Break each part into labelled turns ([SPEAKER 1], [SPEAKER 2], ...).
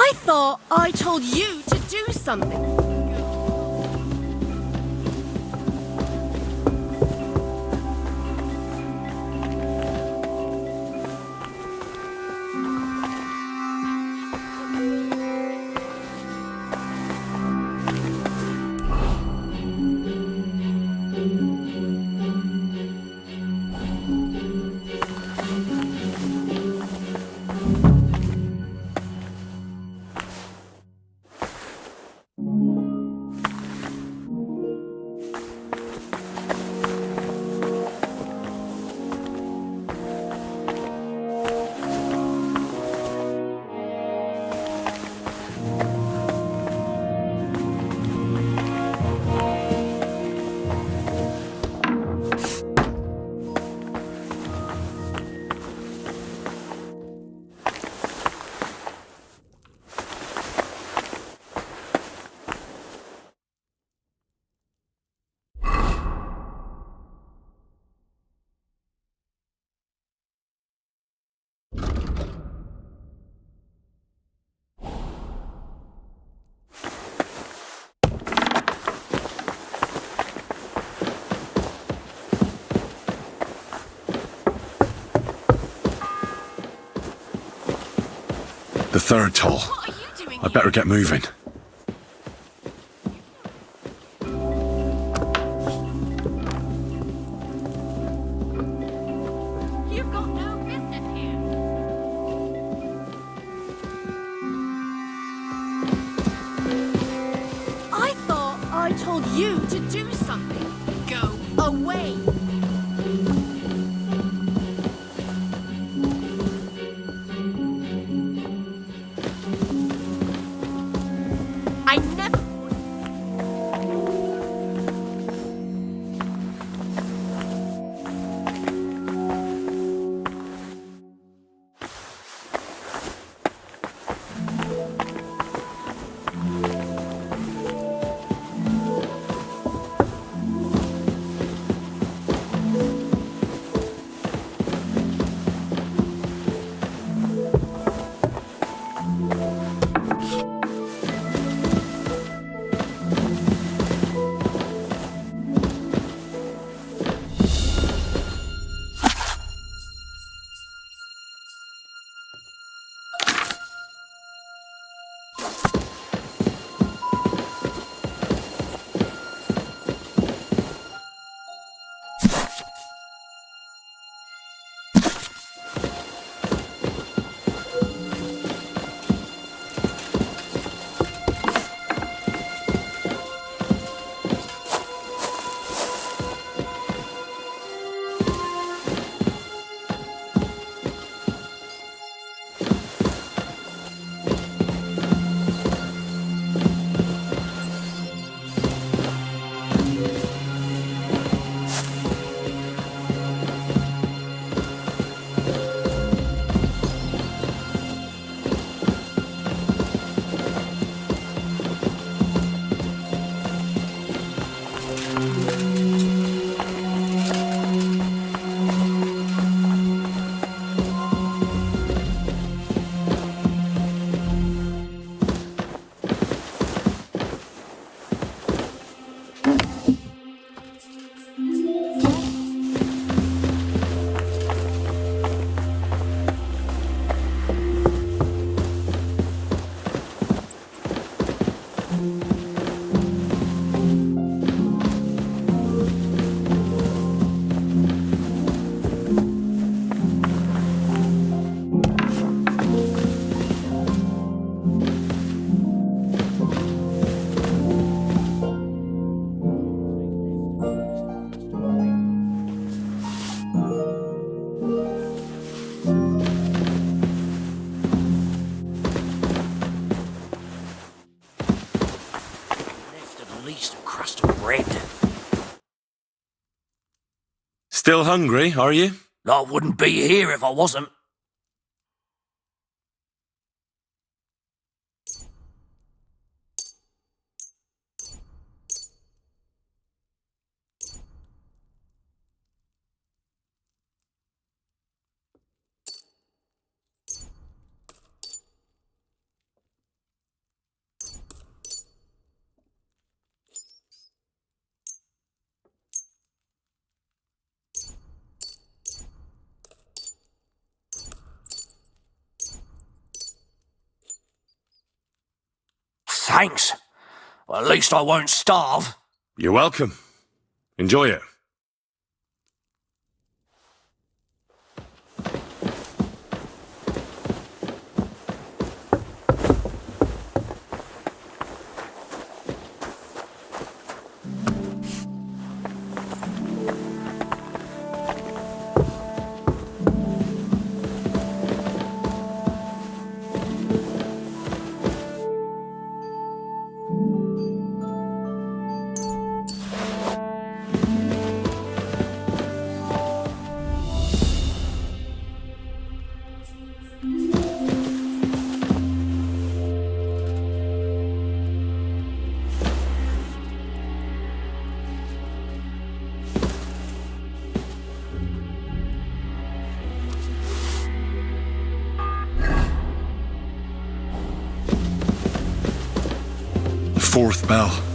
[SPEAKER 1] I thought I told you to do something.
[SPEAKER 2] The third toll.
[SPEAKER 1] What are you doing
[SPEAKER 2] I'd better get moving.
[SPEAKER 1] You've got no business here. I thought I told you to do something. Go away. I never...
[SPEAKER 2] Still hungry, are you?
[SPEAKER 3] I wouldn't be here if I wasn't. Thanks. Well, at least I won't starve.
[SPEAKER 2] You're welcome. Enjoy it. Fourth bell.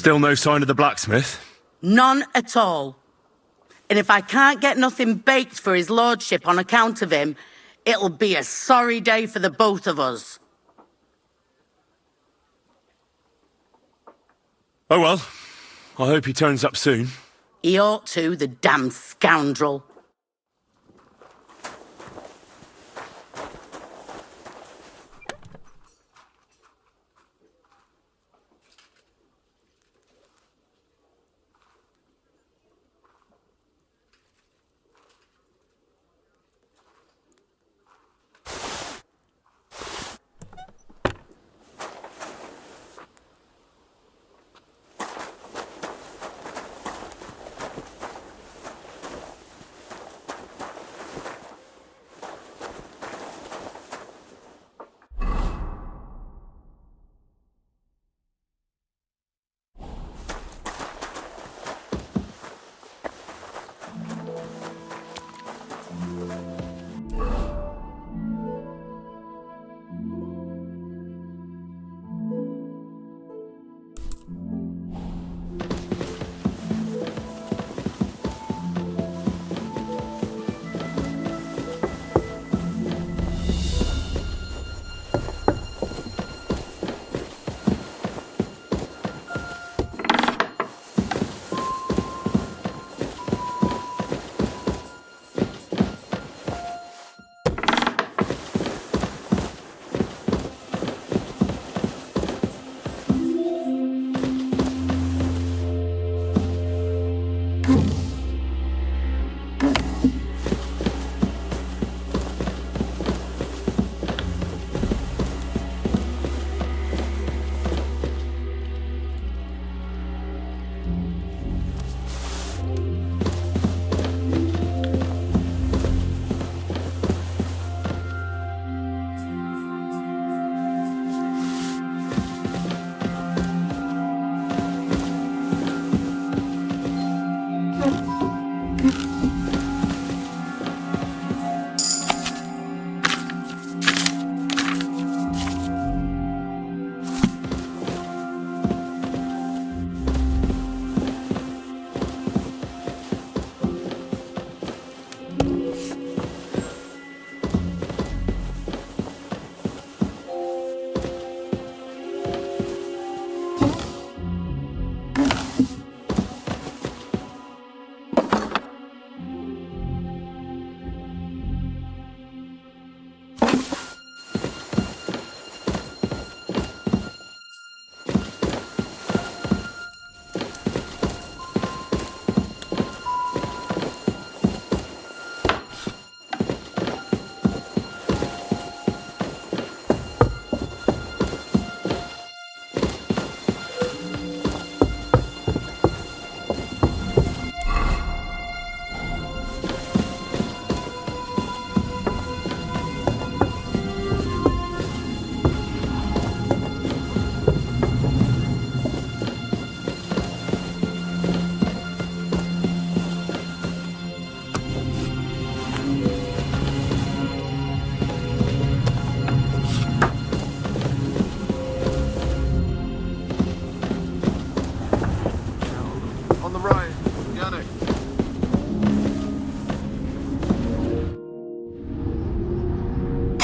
[SPEAKER 2] Still no sign of the blacksmith?
[SPEAKER 4] None at all. And if I can't get nothing baked for his lordship on account of him, it'll be a sorry day for the both of us.
[SPEAKER 2] Oh well, I hope he turns up soon.
[SPEAKER 4] He ought to, the damn scoundrel.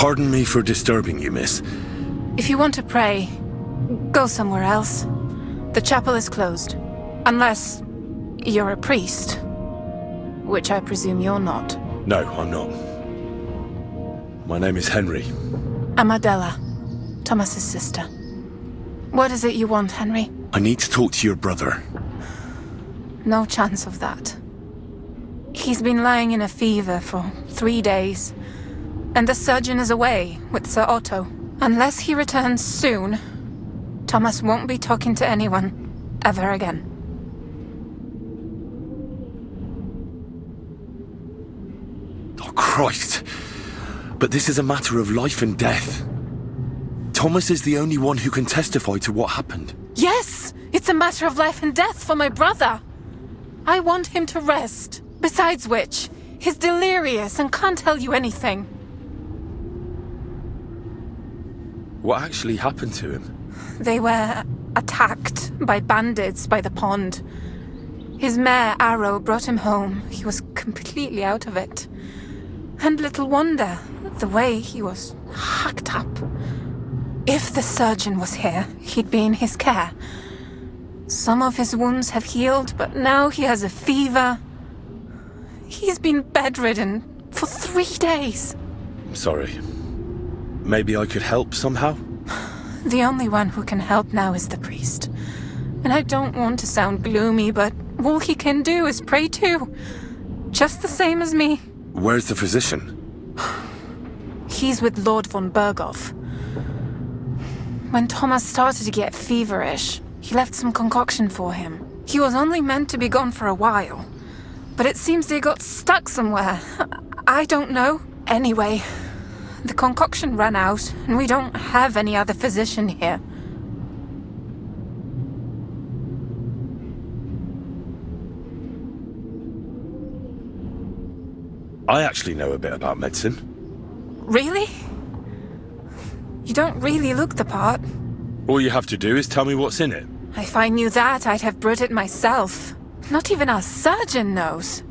[SPEAKER 2] Pardon me for disturbing you, miss.
[SPEAKER 5] If you want to pray, go somewhere else. The chapel is closed. Unless you're a priest. Which I presume you're not.
[SPEAKER 2] No, I'm not. My name is Henry.
[SPEAKER 5] I'm Adela, Thomas's sister. What is it you want, Henry?
[SPEAKER 2] I need to talk to your brother.
[SPEAKER 5] No chance of that. He's been lying in a fever for 3 days. And the surgeon is away with Sir Otto. Unless he returns soon, Thomas won't be talking to anyone ever again.
[SPEAKER 2] Oh, Christ. But this is a matter of life and death. Thomas is the only one who can testify to what happened.
[SPEAKER 5] Yes! It's a matter of life and death for my brother. I want him to rest. Besides which, he's delirious and can't tell you anything.
[SPEAKER 2] What actually happened to him?
[SPEAKER 5] They were attacked by bandits by the pond. His mare, Arrow, brought him home. He was completely out of it. And little wonder, the way he was hacked up. If the surgeon was here, he'd be in his care. Some of his wounds have healed, but now he has a fever. He's been bedridden for 3 days.
[SPEAKER 2] I'm sorry. Maybe I could help somehow?
[SPEAKER 5] The only one who can help now is the priest. And I don't want to sound gloomy, but all he can do is pray too. Just the same as me.
[SPEAKER 2] Where's the physician?
[SPEAKER 5] He's with Lord von Berghoff. When Thomas started to get feverish, he left some concoction for him. He was only meant to be gone for a while. But it seems they got stuck somewhere. I don't know. Anyway, the concoction ran out, and we don't have any other physician here.
[SPEAKER 2] I actually know a bit about medicine.
[SPEAKER 5] Really? You don't really look the part.
[SPEAKER 2] All you have to do is tell me what's in it.
[SPEAKER 5] If I knew that, I'd have brewed it myself. Not even our surgeon knows.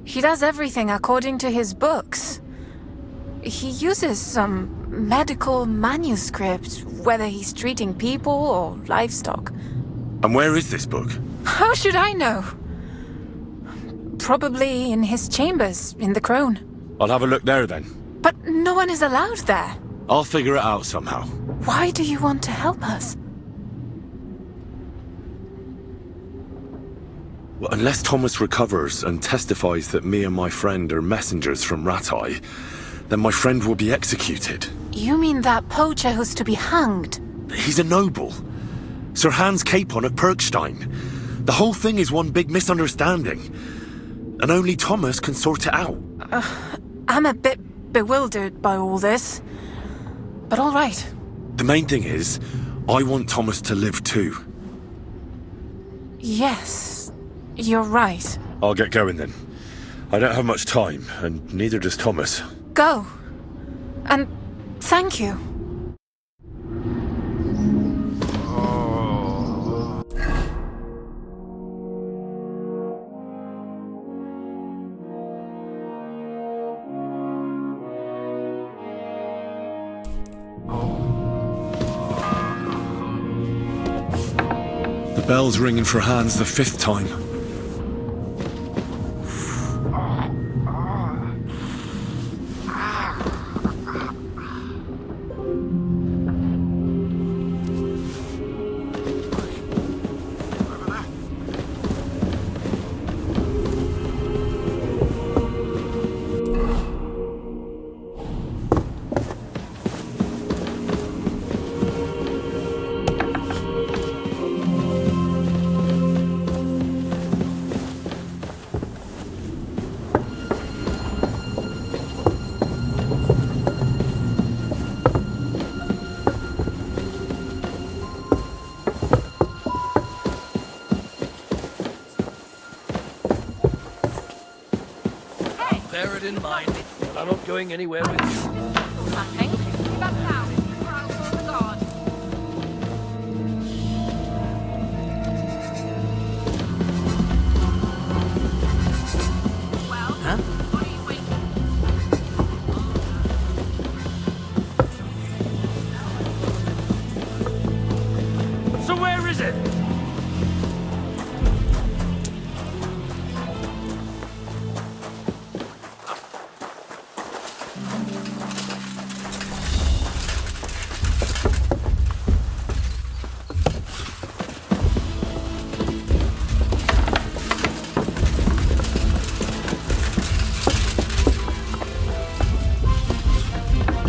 [SPEAKER 5] He does everything according to his books. He uses some medical manuscript, whether he's treating people or livestock.
[SPEAKER 2] And where is this book?
[SPEAKER 5] How should I know? Probably in his chambers, in the Crone.
[SPEAKER 2] I'll have a look there then.
[SPEAKER 5] But no one is allowed there.
[SPEAKER 2] I'll figure it out somehow.
[SPEAKER 5] Why do you want to help us?
[SPEAKER 2] Well, unless Thomas recovers and testifies that me and my friend are messengers from Rattay, then my friend will be executed.
[SPEAKER 5] You mean that poacher who's to be hanged?
[SPEAKER 2] He's a noble. Sir Hans Capon of Perkstein. The whole thing is one big misunderstanding. And only Thomas can sort it out.
[SPEAKER 5] I'm a bit bewildered by all this. But all right.
[SPEAKER 2] The main thing is, I want Thomas to live too.
[SPEAKER 5] Yes, you're right.
[SPEAKER 2] I'll get going then. I don't have much time, and neither does Thomas.
[SPEAKER 5] Go. And thank you.
[SPEAKER 2] The bell's ringing for Hans the 5th time.
[SPEAKER 3] Bear it in mind, but I'm not going anywhere with you.
[SPEAKER 1] Nothing. Give up now, or I'll call the guard. Well, what are you waiting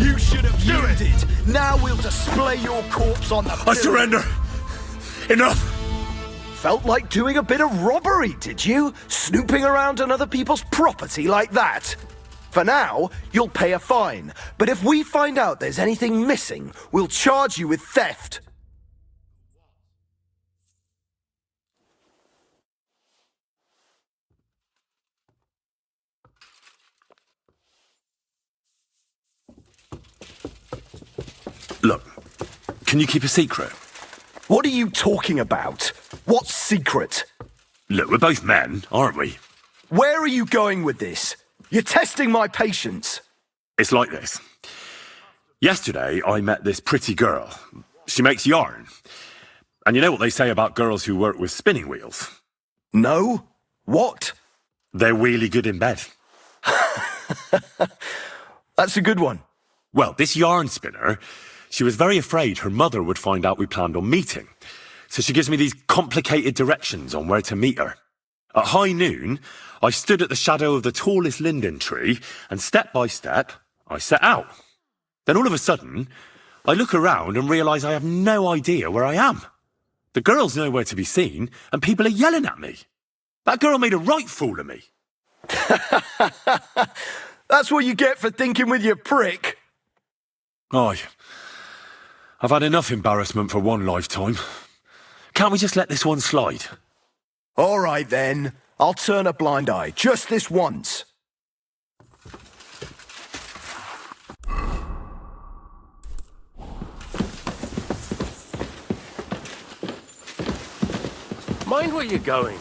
[SPEAKER 6] You should have yielded. Now we'll display your corpse on the
[SPEAKER 2] I
[SPEAKER 6] pillar.
[SPEAKER 2] surrender! Enough!
[SPEAKER 6] Felt like doing a bit of robbery, did you? Snooping around on other people's property like that? For now, you'll pay a fine. But if we find out there's anything missing, we'll charge you with theft.
[SPEAKER 2] Look, can you keep a secret?
[SPEAKER 6] What are you talking about? What's secret?
[SPEAKER 2] Look, we're both men, aren't we?
[SPEAKER 6] Where are you going with this? You're testing my patience.
[SPEAKER 2] It's like this. Yesterday, I met this pretty girl. She makes yarn. And you know what they say about girls who work with spinning wheels?
[SPEAKER 6] No? What?
[SPEAKER 2] They're really good in bed.
[SPEAKER 6] That's a good one.
[SPEAKER 2] Well, this yarn spinner, she was very afraid her mother would find out we planned on meeting. So she gives me these complicated directions on where to meet her. At high noon, I stood at the shadow of the tallest linden tree, and step by step, I set out. Then all of a sudden, I look around and realise I have no idea where I am. The girl's nowhere to be seen, and people are yelling at me. That girl made a right fool of me.
[SPEAKER 6] That's what you get for thinking with your prick.
[SPEAKER 2] Aye. I've had enough embarrassment for one lifetime. Can't we just let this one slide?
[SPEAKER 6] All right, then. I'll turn a blind eye, just this once.
[SPEAKER 3] Mind where you're going.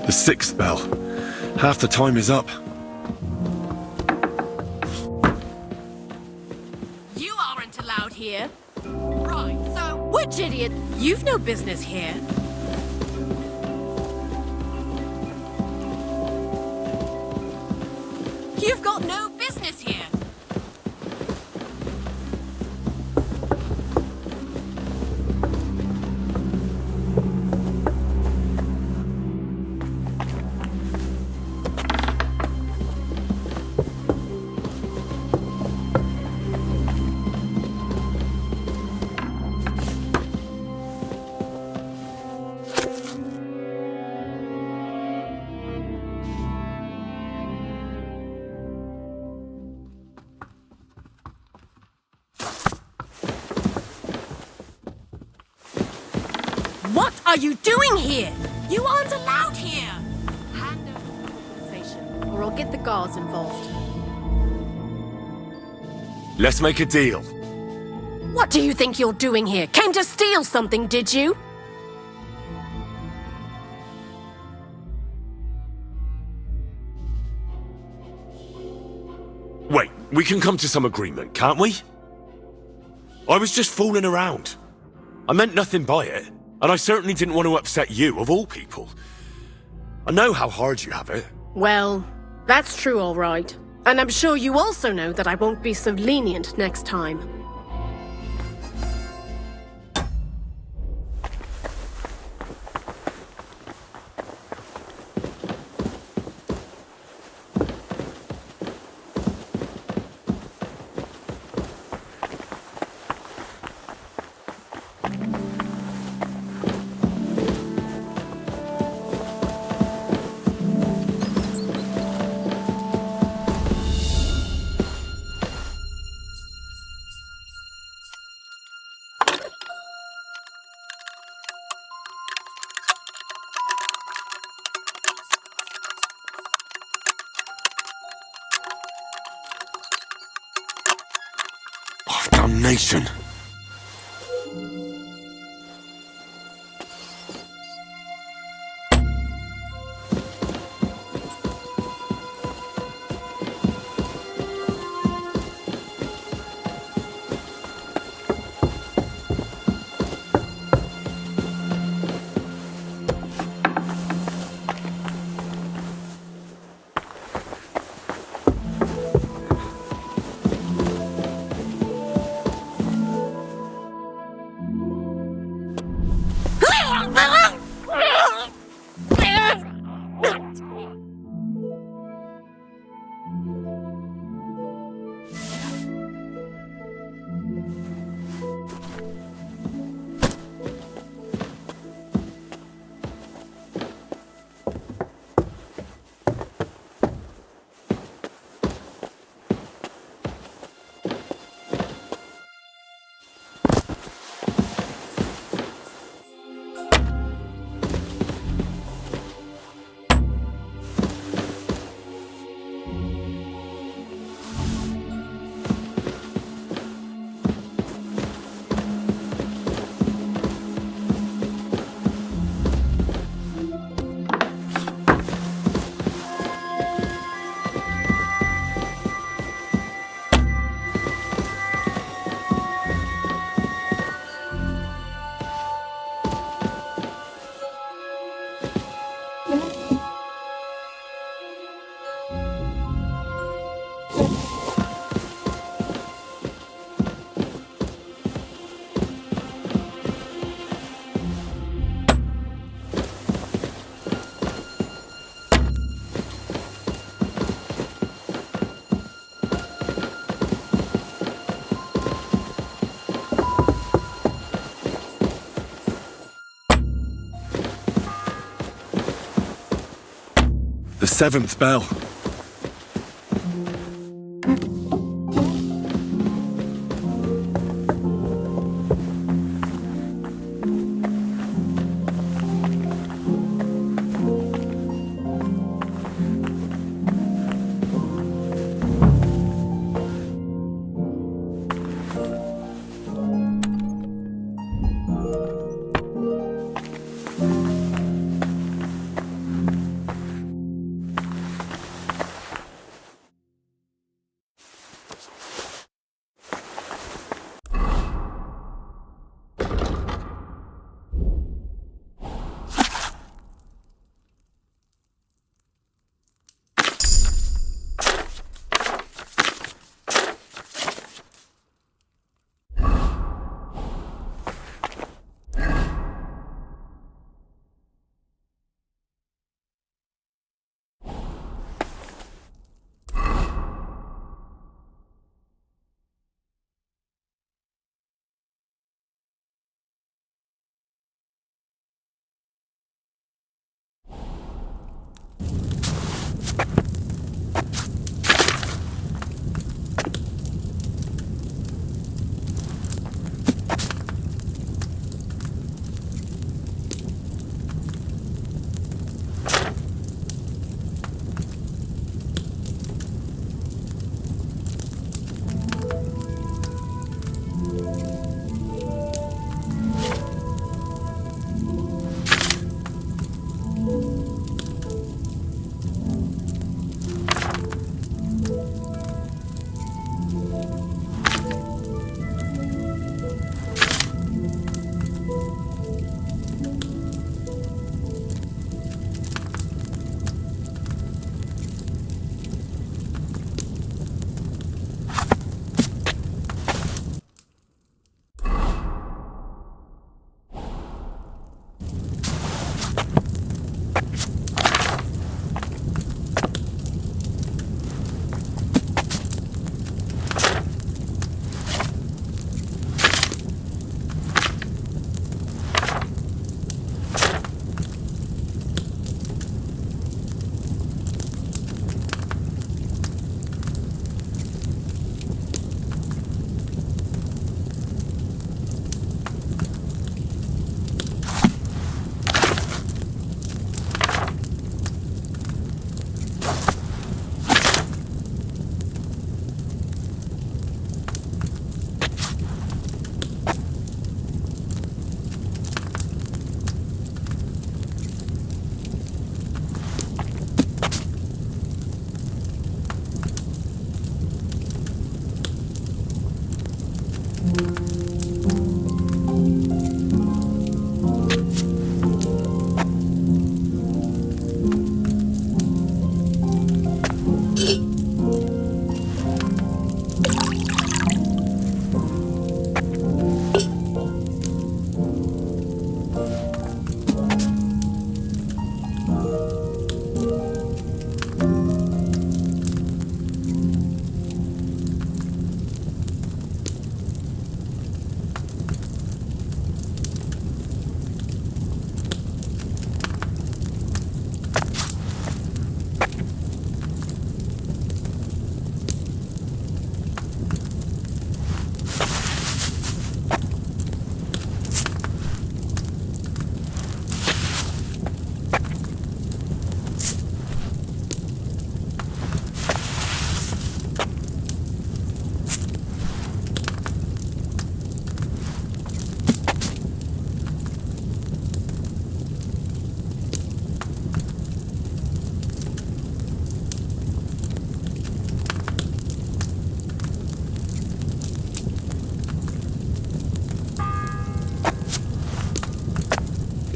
[SPEAKER 2] The sixth bell. Half the time is up.
[SPEAKER 1] You aren't allowed here. Right, so which idiot? You've no business here. You've got no business here. What are you doing here? You aren't allowed here! Hand over compensation, or I'll get the guards involved.
[SPEAKER 2] Let's make a deal.
[SPEAKER 1] What do you think you're doing here? Came to steal something, did you?
[SPEAKER 2] Wait, we can come to some agreement, can't we? I was just fooling around. I meant nothing by it, and I certainly didn't want to upset you, of all people. I know how hard you have it.
[SPEAKER 1] Well, that's true, all right. And I'm sure you also know that I won't be so lenient next time.
[SPEAKER 2] Oh, damnation. The 7th bell.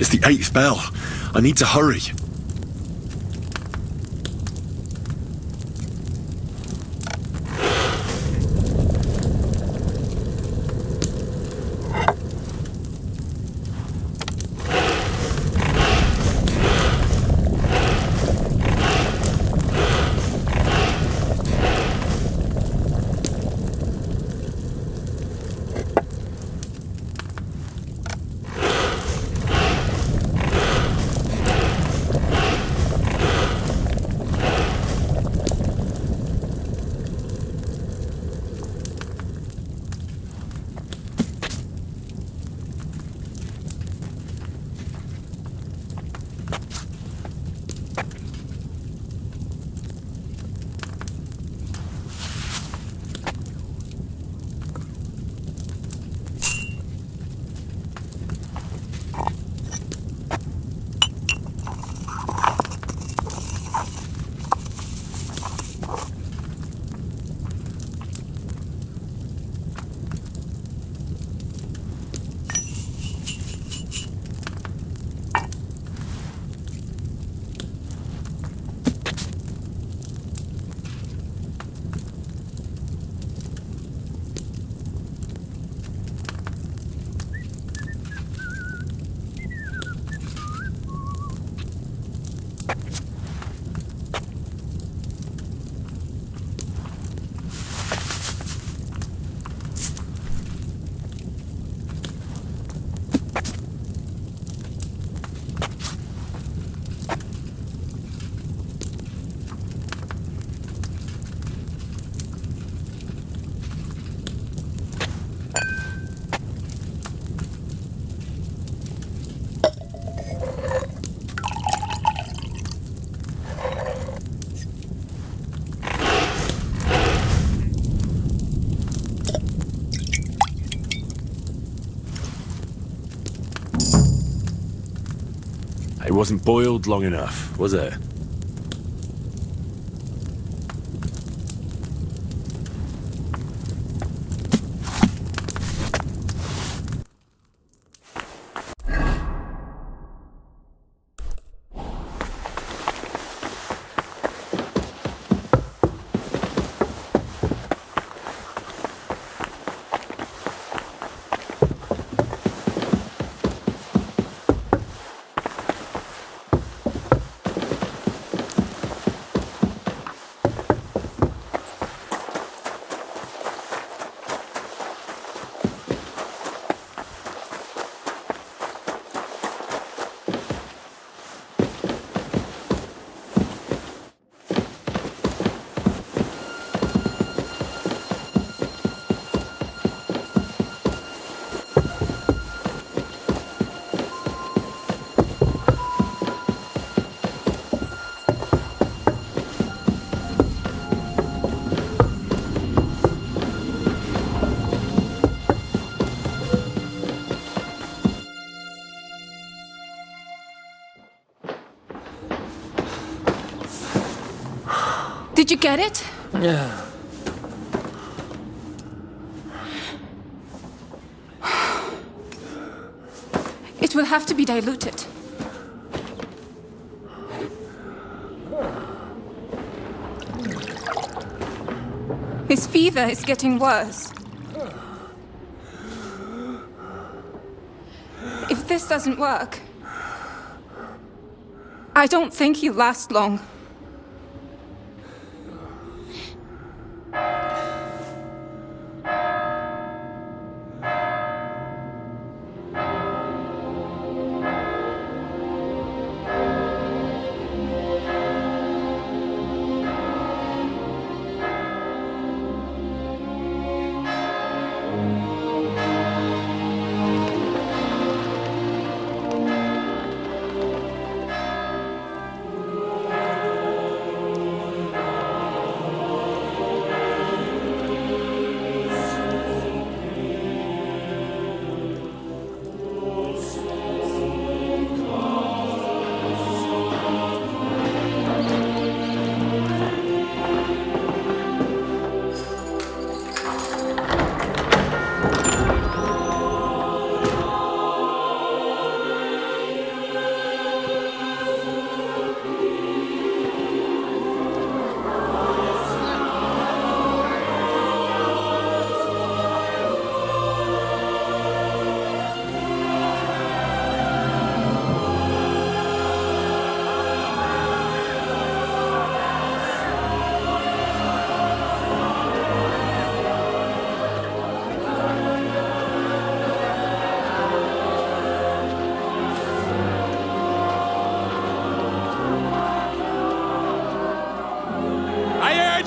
[SPEAKER 2] It's the 8th bell. I need to hurry. wasn't boiled long enough, was it?
[SPEAKER 5] Did you get it?
[SPEAKER 3] Yeah.
[SPEAKER 5] It will have to be diluted. His fever is getting worse. If this doesn't work, I don't think he'll last long.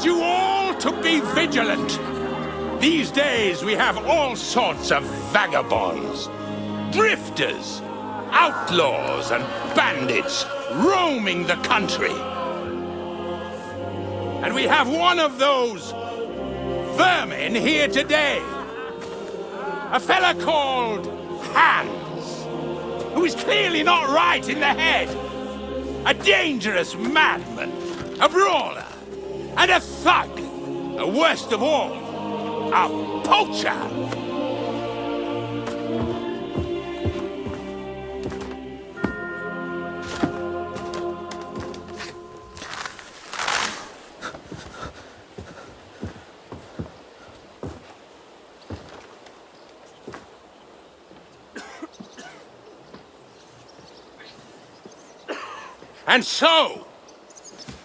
[SPEAKER 7] You all to be vigilant. These days we have all sorts of vagabonds, drifters, outlaws and bandits roaming the country. And we have one of those vermin here today. A fella called Hans, who is clearly not right in the head. A dangerous madman, a brawler, and a thug, and worst of all, a poacher! And so,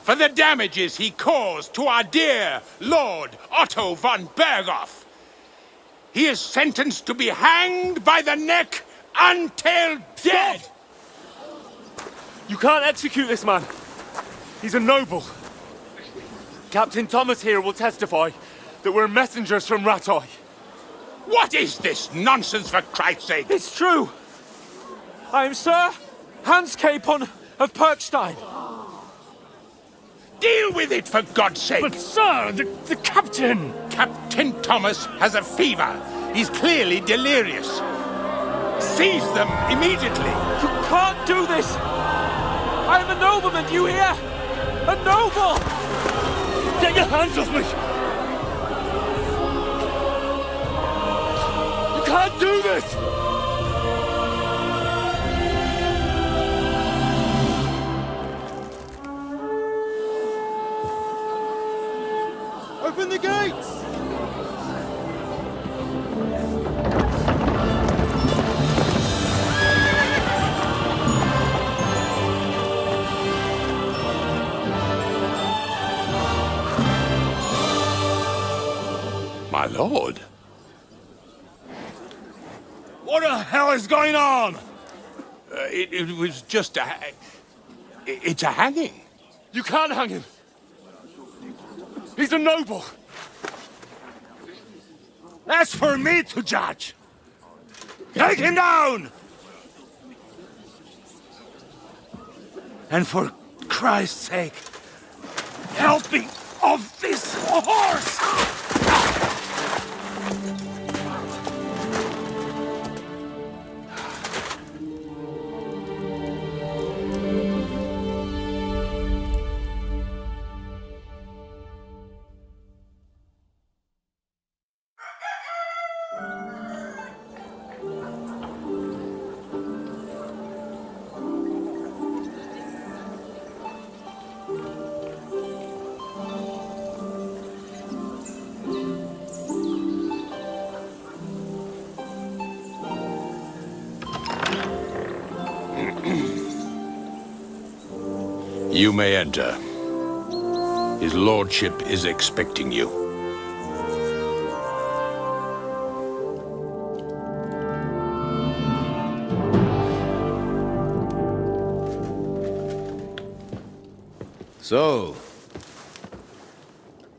[SPEAKER 7] for the damages he caused to our dear Lord Otto von Berghoff, he is sentenced to be hanged by the neck until dead!
[SPEAKER 8] You can't execute this man. He's a noble. Captain Thomas here will testify that we're messengers from Ratoi.
[SPEAKER 7] What is this nonsense, for Christ's sake?
[SPEAKER 8] It's true. I am Sir Hans Capon of Perkstein.
[SPEAKER 7] Deal with it, for God's sake!
[SPEAKER 8] But sir, the captain...
[SPEAKER 7] Captain Thomas has a fever. He's clearly delirious. Seize them immediately.
[SPEAKER 8] You can't do this! I'm a nobleman, do you hear? A noble! Get your hands off me! You can't do this!
[SPEAKER 7] Open the gates! My lord?
[SPEAKER 2] What the hell is going on?
[SPEAKER 7] It was just it's a hanging.
[SPEAKER 8] You can't hang him! He's a noble!
[SPEAKER 2] That's for me to judge. Take him down! And for Christ's sake, help me off this horse!
[SPEAKER 7] You may enter. His lordship is expecting you.
[SPEAKER 9] So,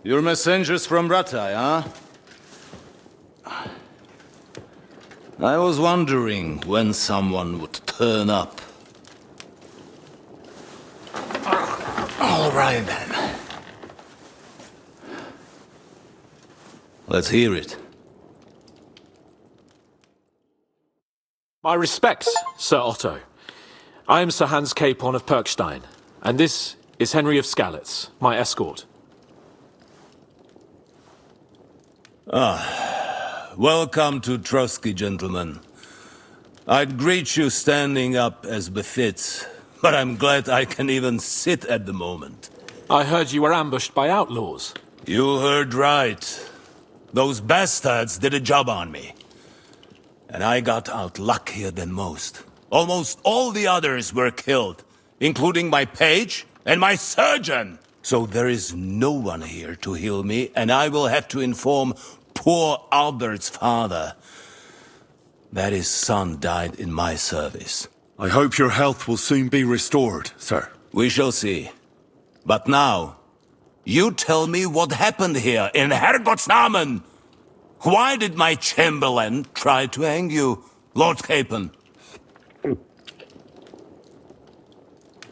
[SPEAKER 9] you're messengers from Ratai, huh? I was wondering when someone would turn up. All right, then. Let's hear it.
[SPEAKER 10] My respects, Sir Otto. I am Sir Hans Capon of Perkstein, and this is Henry of Skalitz, my escort.
[SPEAKER 9] Welcome to Trotsky, gentlemen. I'd greet you standing up as befits, but I'm glad I can even sit at the moment.
[SPEAKER 10] I heard you were ambushed by outlaws.
[SPEAKER 9] You heard right. Those bastards did a job on me. And I got out luckier than most. Almost all the others were killed, including my page and my surgeon. So there is no one here to heal me, and I will have to inform poor Albert's father that his son died in my service.
[SPEAKER 2] I hope your health will soon be restored, sir.
[SPEAKER 9] We shall see. But now, you tell me what happened here in Herrgottsnamen. Why did my chamberlain try to hang you, Lord Capon?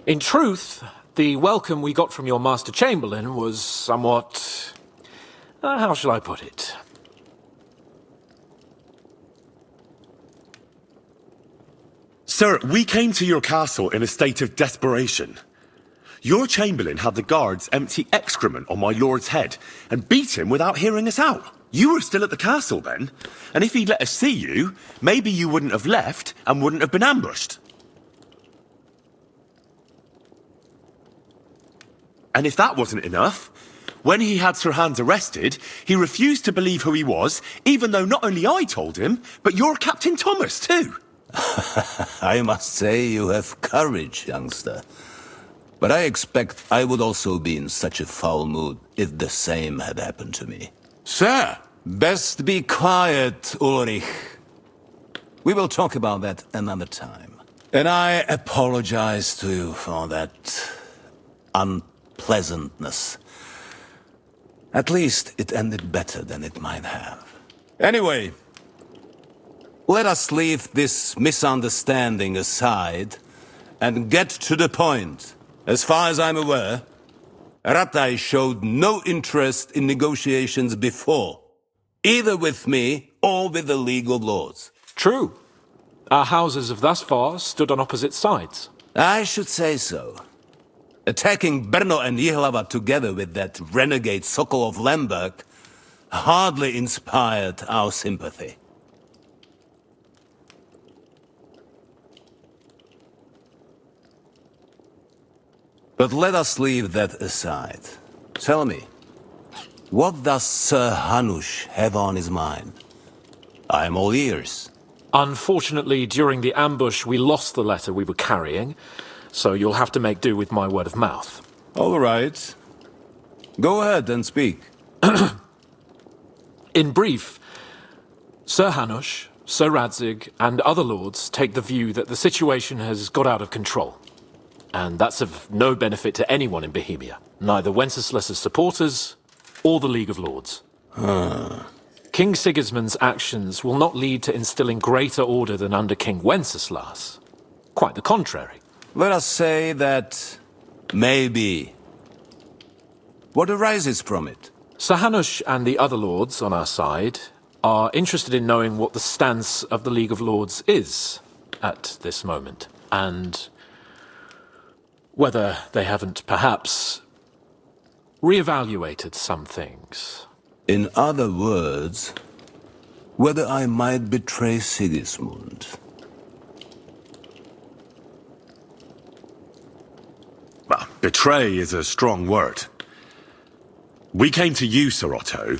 [SPEAKER 10] In truth, the welcome we got from your Master Chamberlain was somewhat... how shall I put it?
[SPEAKER 2] Sir, we came to your castle in a state of desperation. Your Chamberlain had the guards empty excrement on my lord's head and beat him without hearing us out. You were still at the castle then, and if he'd let us see you, maybe you wouldn't have left and wouldn't have been ambushed. And if that wasn't enough, when he had Sir Hans arrested, he refused to believe who he was, even though not only I told him, but your Captain Thomas too.
[SPEAKER 9] I must say you have courage, youngster. But I expect I would also be in such a foul mood if the same had happened to me.
[SPEAKER 7] Sir!
[SPEAKER 9] Best be quiet, Ulrich. We will talk about that another time. And I apologize to you for that unpleasantness. At least it ended better than it might have. Anyway, let us leave this misunderstanding aside and get to the point. As far as I'm aware, Ratai showed no interest in negotiations before, either with me or with the League of Lords.
[SPEAKER 10] True. Our houses have thus far stood on opposite sides.
[SPEAKER 9] I should say so. Attacking Brno and Jihlava together with that renegade Sokol of Lemberg hardly inspired our sympathy. But let us leave that aside. Tell me, what does Sir Hanush have on his mind? I am all ears.
[SPEAKER 10] Unfortunately, during the ambush, we lost the letter we were carrying, so you'll have to make do with my word of mouth.
[SPEAKER 9] All right. Go ahead and speak.
[SPEAKER 10] In brief, Sir Hanush, Sir Radzig, and other lords take the view that the situation has got out of control. And that's of no benefit to anyone in Bohemia, neither Wenceslas's supporters or the League of Lords. King Sigismund's actions will not lead to instilling greater order than under King Wenceslas. Quite the contrary.
[SPEAKER 9] Let us say that maybe. What arises from it?
[SPEAKER 10] Sir Hanush and the other lords on our side are interested in knowing what the stance of the League of Lords is at this moment, and whether they haven't perhaps reevaluated some things.
[SPEAKER 9] In other words, whether I might betray Sigismund.
[SPEAKER 2] Well, betray is a strong word. We came to you, Sir Otto,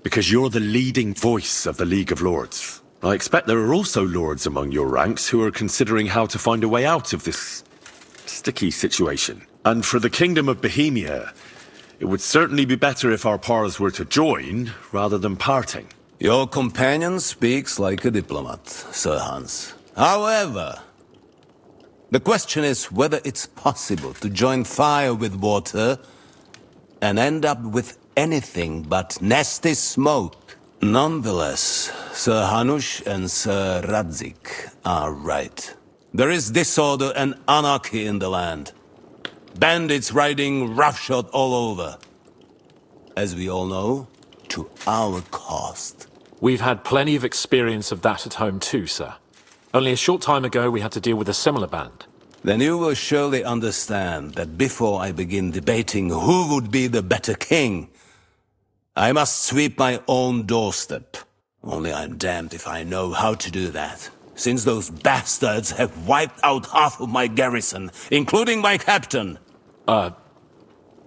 [SPEAKER 2] because you're the leading voice of the League of Lords. I expect there are also lords among your ranks who are considering how to find a way out of this sticky situation. And for the Kingdom of Bohemia, it would certainly be better if our powers were to join rather than parting.
[SPEAKER 9] Your companion speaks like a diplomat, Sir Hans. However, the question is whether it's possible to join fire with water and end up with anything but nasty smoke. Nonetheless, Sir Hanush and Sir Radzig are right. There is disorder and anarchy in the land. Bandits riding roughshod all over. As we all know, to our cost.
[SPEAKER 10] We've had plenty of experience of that at home too, sir. Only a short time ago we had to deal with a similar band.
[SPEAKER 9] Then you will surely understand that before I begin debating who would be the better king, I must sweep my own doorstep. Only I'm damned if I know how to do that, since those bastards have wiped out half of my garrison, including my captain.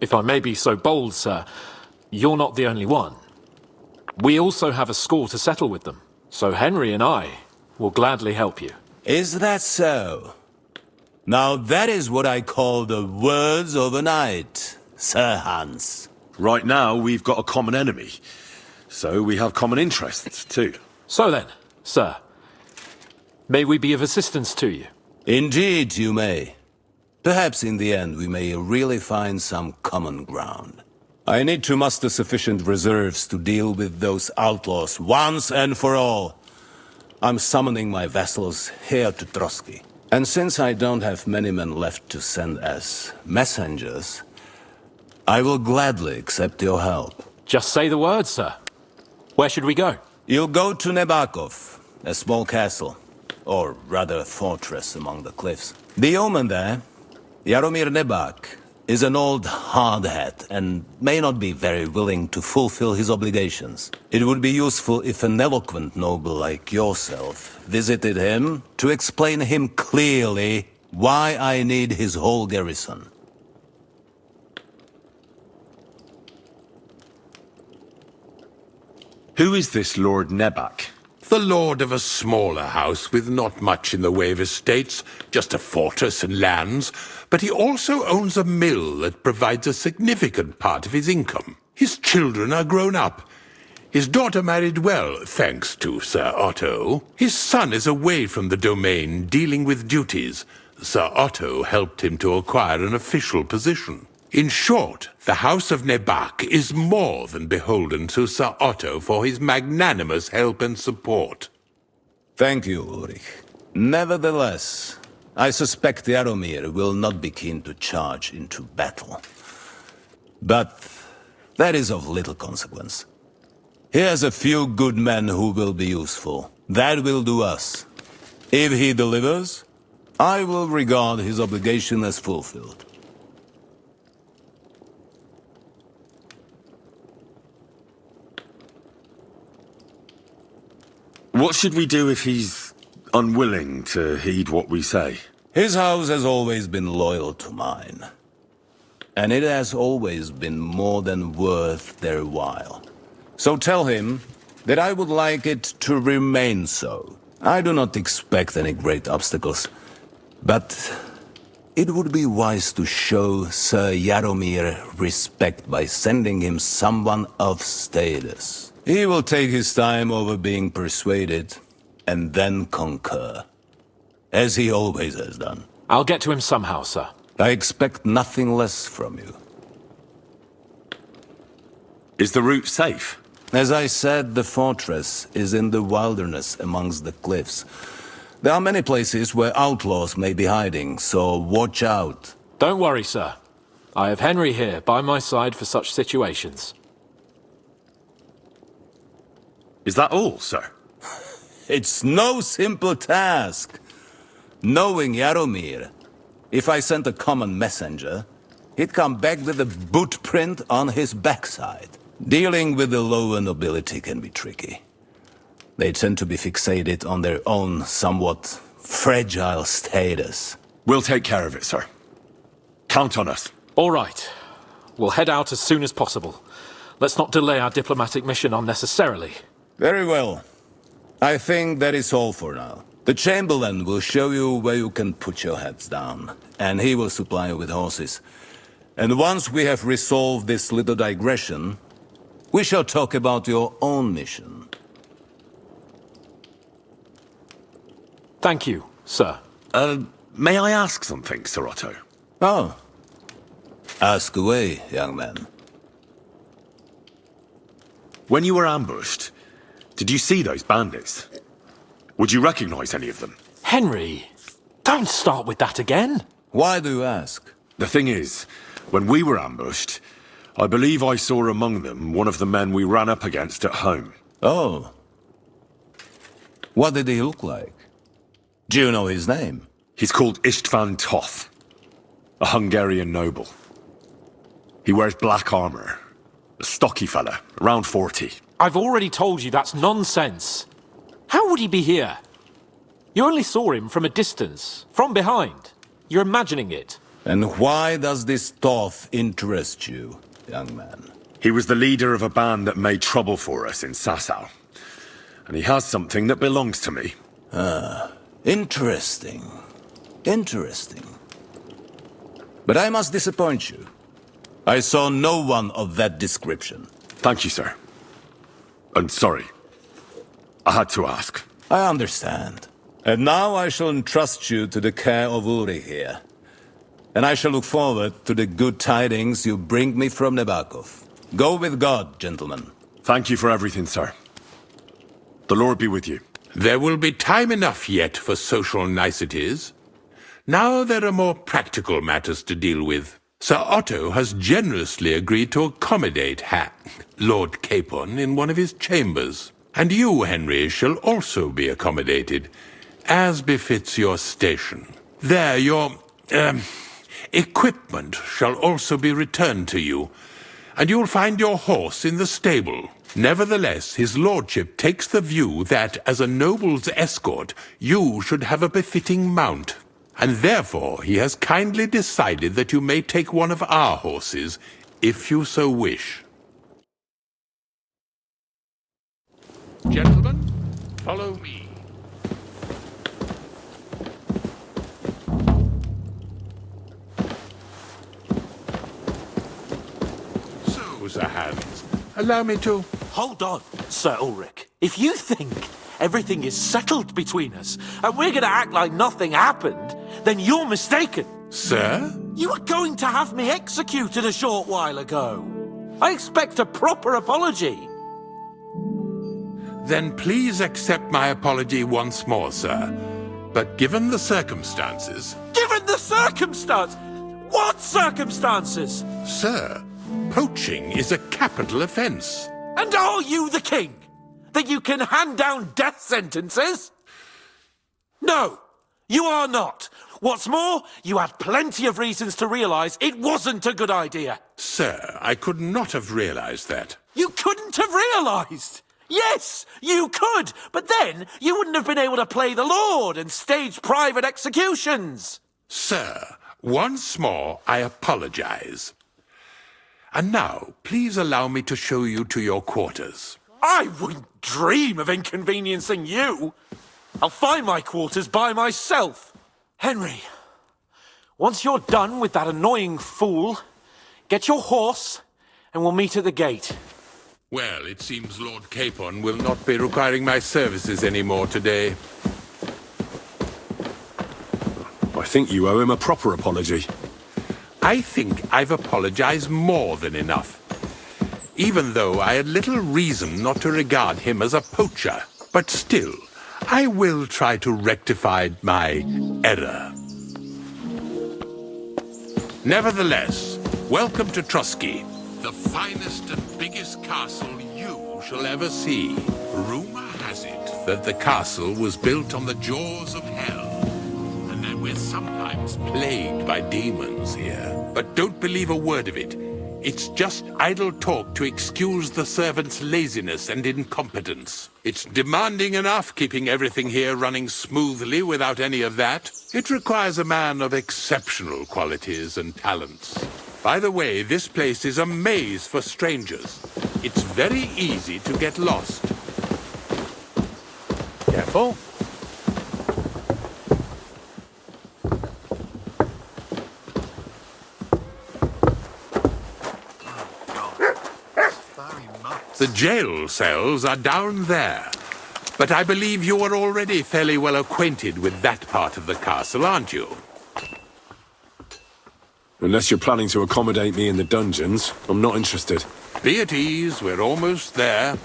[SPEAKER 10] If I may be so bold, sir, you're not the only one. We also have a score to settle with them, so Henry and I will gladly help you.
[SPEAKER 9] Is that so? Now that is what I call the words of a knight, Sir Hans.
[SPEAKER 2] Right now, we've got a common enemy, so we have common interests too.
[SPEAKER 10] So then, sir, may we be of assistance to you?
[SPEAKER 9] Indeed you may. Perhaps in the end we may really find some common ground. I need to muster sufficient reserves to deal with those outlaws once and for all. I'm summoning my vassals here to Trotsky. And since I don't have many men left to send as messengers, I will gladly accept your help.
[SPEAKER 10] Just say the word, sir. Where should we go?
[SPEAKER 9] You'll go to Nebakov, a small castle, or rather a fortress among the cliffs. The yeoman there, Jaromir Nebak, is an old hardhat and may not be very willing to fulfill his obligations. It would be useful if an eloquent noble like yourself visited him to explain him clearly why I need his whole garrison.
[SPEAKER 2] Who is this Lord Nebak?
[SPEAKER 7] The lord of a smaller house with not much in the way of estates, just a fortress and lands, but he also owns a mill that provides a significant part of his income. His children are grown up. His daughter married well, thanks to Sir Otto. His son is away from the domain, dealing with duties. Sir Otto helped him to acquire an official position. In short, the House of Nebak is more than beholden to Sir Otto for his magnanimous help and support.
[SPEAKER 9] Thank you, Ulrich. Nevertheless, I suspect Jaromir will not be keen to charge into battle. But that is of little consequence. He has a few good men who will be useful. That will do us. If he delivers, I will regard his obligation as fulfilled.
[SPEAKER 2] What should we do if he's unwilling to heed what we say?
[SPEAKER 9] His house has always been loyal to mine. And it has always been more than worth their while. So tell him that I would like it to remain so. I do not expect any great obstacles, but it would be wise to show Sir Jaromir respect by sending him someone of status. He will take his time over being persuaded, and then concur, as he always has done.
[SPEAKER 10] I'll get to him somehow, sir.
[SPEAKER 9] I expect nothing less from you.
[SPEAKER 2] Is the route safe?
[SPEAKER 9] As I said, the fortress is in the wilderness amongst the cliffs. There are many places where outlaws may be hiding, so watch out.
[SPEAKER 10] Don't worry, sir. I have Henry here by my side for such situations.
[SPEAKER 2] Is that all, sir?
[SPEAKER 9] It's no simple task. Knowing Jaromir, if I sent a common messenger, he'd come back with a boot print on his backside. Dealing with the lower nobility can be tricky. They tend to be fixated on their own somewhat fragile status.
[SPEAKER 2] We'll take care of it, sir. Count on us.
[SPEAKER 10] All right. We'll head out as soon as possible. Let's not delay our diplomatic mission unnecessarily.
[SPEAKER 9] Very well. I think that is all for now. The Chamberlain will show you where you can put your heads down, and he will supply you with horses. And once we have resolved this little digression, we shall talk about your own mission.
[SPEAKER 10] Thank you, sir.
[SPEAKER 2] May I ask something, Sir Otto?
[SPEAKER 9] Oh. Ask away, young man.
[SPEAKER 2] When you were ambushed, did you see those bandits? Would you recognize any of them?
[SPEAKER 10] Henry, don't start with that again.
[SPEAKER 9] Why do you ask?
[SPEAKER 2] The thing is, when we were ambushed, I believe I saw among them one of the men we ran up against at home.
[SPEAKER 9] Oh. What did he look like? Do you know his name?
[SPEAKER 2] He's called Istvan Toth, a Hungarian noble. He wears black armor. A stocky fella, around 40.
[SPEAKER 10] I've already told you that's nonsense. How would he be here? You only saw him from a distance, from behind. You're imagining it.
[SPEAKER 9] And why does this Toth interest you, young man?
[SPEAKER 2] He was the leader of a band that made trouble for us in Sasau. And he has something that belongs to me.
[SPEAKER 9] Interesting. Interesting. But I must disappoint you. I saw no one of that description.
[SPEAKER 2] Thank you, sir. And sorry. I had to ask.
[SPEAKER 9] I understand. And now I shall entrust you to the care of Uri here. And I shall look forward to the good tidings you bring me from Nebakov. Go with God, gentlemen.
[SPEAKER 2] Thank you for everything, sir. The Lord be with you.
[SPEAKER 7] There will be time enough yet for social niceties. Now there are more practical matters to deal with. Sir Otto has generously agreed to accommodate Lord Capon in one of his chambers. And you, Henry, shall also be accommodated, as befits your station. There, your, equipment shall also be returned to you, and you'll find your horse in the stable. Nevertheless, his lordship takes the view that, as a noble's escort, you should have a befitting mount. And therefore he has kindly decided that you may take one of our horses, if you so wish. Gentlemen, follow me. So, Sir Hans, allow me to...
[SPEAKER 11] Hold on, Sir Ulrich. If you think everything is settled between us, and we're gonna act like nothing happened, then you're mistaken.
[SPEAKER 7] Sir?
[SPEAKER 11] You were going to have me executed a short while ago. I expect a proper apology.
[SPEAKER 7] Then please accept my apology once more, sir. But given the circumstances...
[SPEAKER 11] Given the circumstance? What circumstances?
[SPEAKER 7] Sir, poaching is a capital offence.
[SPEAKER 11] And are you the king? That you can hand down death sentences? No, you are not. What's more, you had plenty of reasons to realise it wasn't a good idea.
[SPEAKER 7] Sir, I could not have realised that.
[SPEAKER 11] You couldn't have realised? Yes, you could, but then you wouldn't have been able to play the Lord and stage private executions.
[SPEAKER 7] Sir, once more I apologize. And now, please allow me to show you to your quarters.
[SPEAKER 11] I wouldn't dream of inconveniencing you. I'll find my quarters by myself. Henry, once you're done with that annoying fool, get your horse and we'll meet at the gate.
[SPEAKER 7] Well, it seems Lord Capon will not be requiring my services anymore today.
[SPEAKER 2] I think you owe him a proper apology.
[SPEAKER 7] I think I've apologized more than enough. Even though I had little reason not to regard him as a poacher. But still, I will try to rectify my error. Nevertheless, welcome to Trusky, the finest and biggest castle you shall ever see. Rumor has it that the castle was built on the jaws of hell, and that we're sometimes plagued by demons here. But don't believe a word of it. It's just idle talk to excuse the servants' laziness and incompetence. It's demanding enough keeping everything here running smoothly without any of that. It requires a man of exceptional qualities and talents. By the way, this place is a maze for strangers. It's very easy to get lost. Careful. The jail cells are down there. But I believe you are already fairly well acquainted with that part of the castle, aren't you?
[SPEAKER 2] Unless you're planning to accommodate me in the dungeons, I'm not interested.
[SPEAKER 7] Be at ease, we're almost there.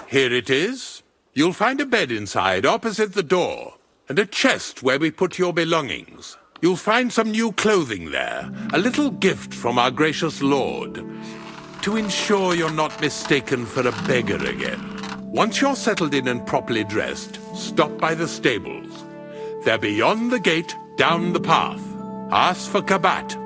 [SPEAKER 7] Here it is. You'll find a bed inside, opposite the door, and a chest where we put your belongings. You'll find some new clothing there, a little gift from our gracious lord, to ensure you're not mistaken for a beggar again. Once you're settled in and properly dressed, stop by the stables. They're beyond the gate, down the path. Ask for Kabat.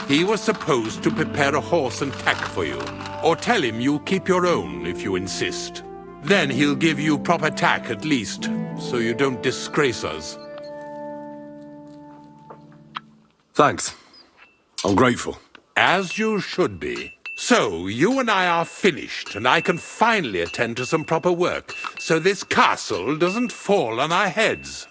[SPEAKER 7] He was supposed to prepare a horse and tack for you, or tell him you'll keep your own if you insist. Then he'll give you proper tack at least, so you don't disgrace us.
[SPEAKER 2] Thanks. I'm grateful.
[SPEAKER 7] As you should be. So, you and I are finished, and I can finally attend to some proper work, so this castle doesn't fall on our heads.